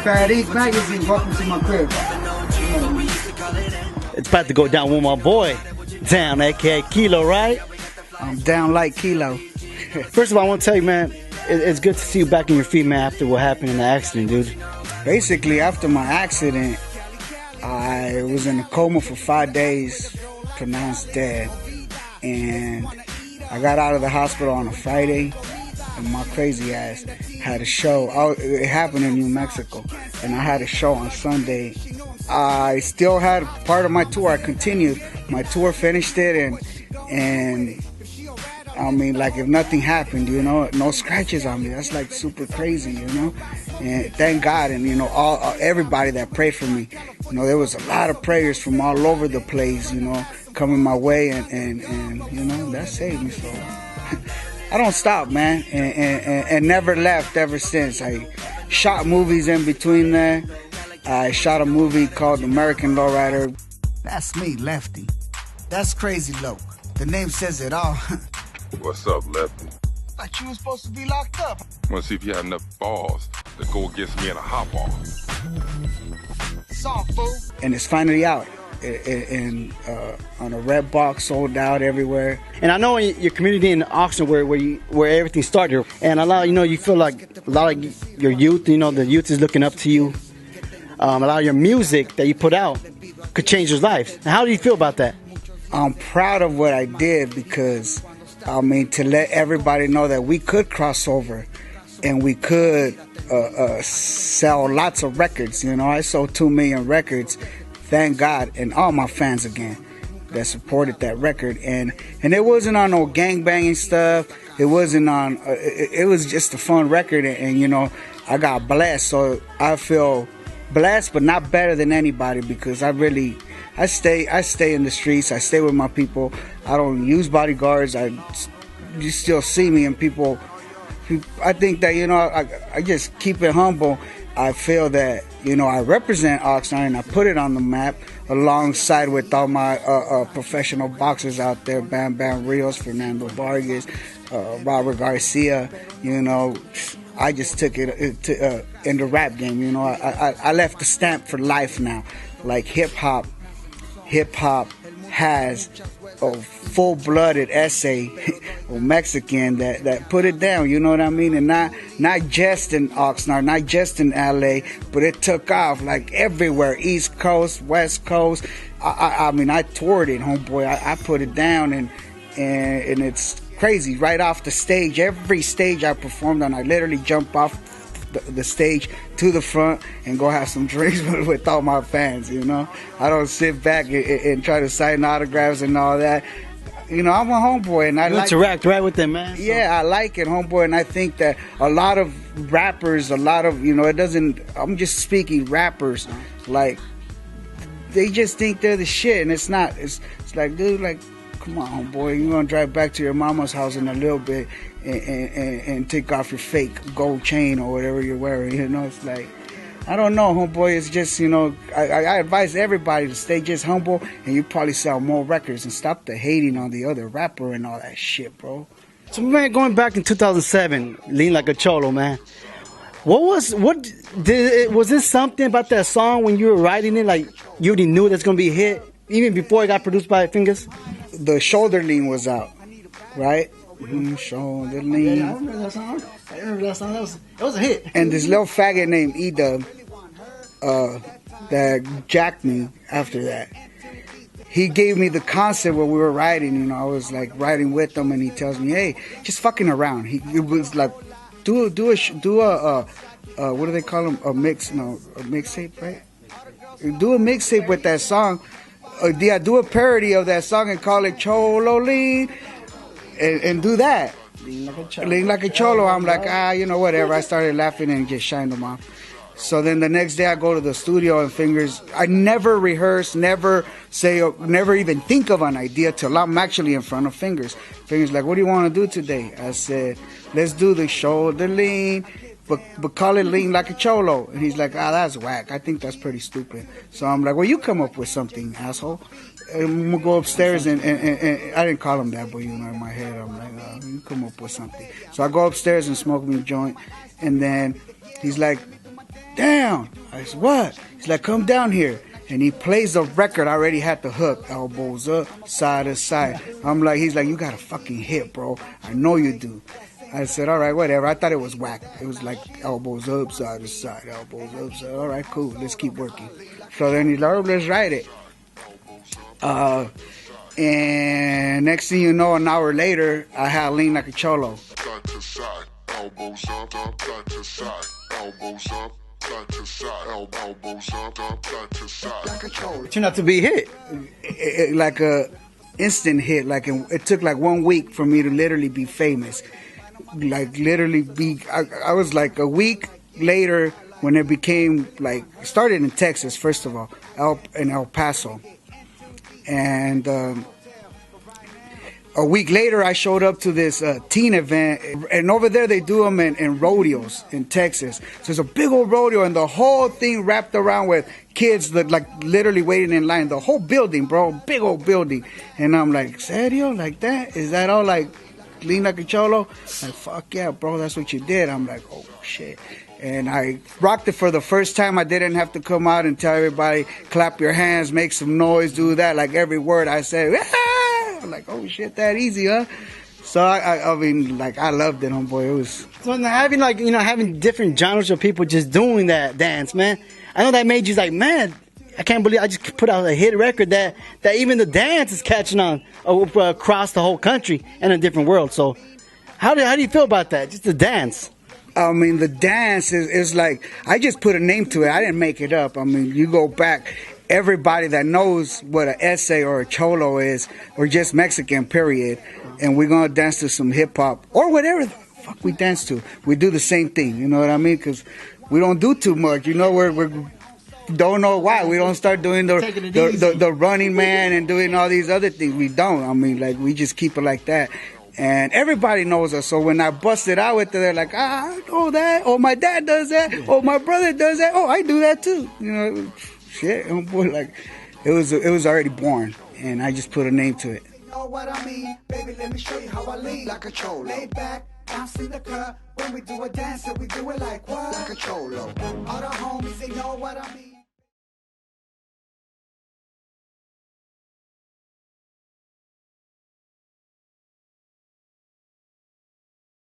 Fat East Magazine, welcome to my crib. It's about to go down with my boy, Down, aka Kilo, right? I'm down like Kilo. First of all, I want to tell you, man, it's good to see you back on your feet, man, after what happened in the accident, dude. Basically, after my accident, I was in a coma for 5 days, pronounced dead. And I got out of the hospital on a Friday, and my crazy ass had a show. It happened in New Mexico, and I had a show on Sunday. I still had part of my tour. I continued. My tour, finished it, and I mean, like, if nothing happened, you know, no scratches on me. That's like super crazy, you know. And thank God, and you know, everybody that prayed for me. You know, there was a lot of prayers from all over the place, you know, coming my way, and you know, that saved me. So I don't stop, man, and never left ever since. I shot movies in between there. I shot a movie called American Lowrider. That's me, Lefty. That's Crazy Loke. The name says it all. What's up, Lefty? Like you were supposed to be locked up. Want to see if you have enough balls to go against me in a hot ball. Soft, fool. And it's finally out. On a red box, sold out everywhere. And I know in your community in Oxnard where everything started, and a lot, you know, you feel like a lot of your youth, you know, the youth is looking up to you. A lot of your music that you put out could change their lives. How do you feel about that? I'm proud of what I did because, I mean, to let everybody know that we could cross over and we could sell lots of records. You know, I sold 2 million records, thank God, and all my fans again that supported that record. And it wasn't on no gangbanging stuff. It wasn't on, it was just a fun record. And, you know, I got blessed. So I feel blessed, but not better than anybody because I stay in the streets. I stay with my people. I don't use bodyguards. You still see me, and people, I think that, you know, I just keep it humble. I feel that, you know, I represent Oxnard and I put it on the map alongside with all my professional boxers out there, Bam Bam Rios, Fernando Vargas, Robert Garcia. You know, I just took it in the rap game. You know, I left the stamp for life now. Like hip hop has a full-blooded essay or Mexican that put it down, you know what I mean? And not just in Oxnard, not just in LA, but it took off like everywhere, East Coast, West Coast. I mean, I toured it, homeboy. I put it down, and it's crazy. Right off the stage, every stage I performed on, I literally jump off the stage to the front and go have some drinks with all my fans, you know. I don't sit back and try to sign autographs and all that. You know, I'm a homeboy and I like interact right with them, man. Yeah, I like it, homeboy, and I think that a lot of rappers, you know, I'm just speaking rappers, like, they just think they're the shit, and it's not. It's like, dude, like, come on, homeboy, you're gonna drive back to your mama's house in a little bit and take off your fake gold chain or whatever you're wearing, you know. It's like, I don't know, homeboy. It's just, you know, I advise everybody to stay just humble, and you probably sell more records and stop the hating on the other rapper and all that shit, bro. So, man, going back in 2007, Lean Like a Cholo, man. Was this something about that song when you were writing it, like you already knew that's gonna be a hit even before it got produced by Fingers? The Shoulder Lean was out, right? Shoulder Lean. Yeah, I remember that song. It was a hit. And this little faggot named E-Dub that jacked me after that. He gave me the concept when we were writing. You know, I was like writing with him, and he tells me, "Hey, just fucking around." It was like, do a what do they call them? A mixtape, right? Do a mixtape with that song. Do a parody of that song and call it Cholo Lean, and do that. Lean like a cholo. I'm like, you know, whatever. I started laughing and just shined them off. So then the next day I go to the studio, and Fingers, I never rehearse, never even think of an idea till I'm actually in front of Fingers. Fingers like, what do you want to do today? I said, let's do the Shoulder Lean, but call it Lean Like a Cholo. And he's like, that's whack. I think that's pretty stupid. So I'm like, well, you come up with something, asshole. And we'll go upstairs, and I didn't call him that, but, you know, in my head, I'm like, you come up with something. So I go upstairs and smoke me a joint, and then he's like, damn. I said, what? He's like, come down here. And he plays the record. I already had the hook. Elbows up, side to side. He's like, you got a fucking hit, bro. I know you do. I said, all right, whatever. I thought it was whack. It was like elbows up, side to side, elbows up, side. All right, cool. Let's keep working. So then he's like, oh, let's write it. And next thing you know, an hour later, I had Lean Like a Cholo. Side to side, elbows up, side to side, elbows up. Side to side, elbows up, side to side. Like a cholo. It turned out to be a hit. Like a instant hit. Like it took like 1 week for me to literally be famous. Like literally be. I was like a week later when it became like started in Texas first of all, in El Paso, and a week later I showed up to this teen event, and over there they do them in rodeos in Texas. So it's a big old rodeo, and the whole thing wrapped around with kids that like literally waiting in line. The whole building, bro, big old building. And I'm like, serio, like that? Is that all like Lean Like a Cholo? Like, fuck yeah, bro, that's what you did. I'm like, oh shit. And I rocked it for the first time. I didn't have to come out and tell everybody, clap your hands, make some noise, do that. Like every word I said, I'm like, oh shit, that easy, huh? So I mean, like I loved it, homeboy. It was. So having like having different genres of people just doing that dance, man. I know that made you like, man, I can't believe I just put out a hit record that even the dance is catching on across the whole country and a different world. So how do you feel about that? Just the dance. I mean, the dance is like, I just put a name to it. I didn't make it up. I mean, you go back, everybody that knows what an essay or a cholo is, or just Mexican, period, and we're going to dance to some hip-hop, or whatever the fuck we dance to. We do the same thing, you know what I mean? Because we don't do too much, you know, we don't know why. We don't start doing the Running Man and doing all these other things. We don't. I mean, like, we just keep it like that. And everybody knows us. So when I busted out with it, they're like, I know that. Oh, my dad does that. Oh, my brother does that. Oh, I do that too. You know, shit. Boy, like, it was already born. And I just put a name to it. You know what I mean? Baby, let me show you how I lean like a cholo. Lay back, bounce in the club. When we do a dance, we do it like what? Like a cholo. All the homies, they know what I mean.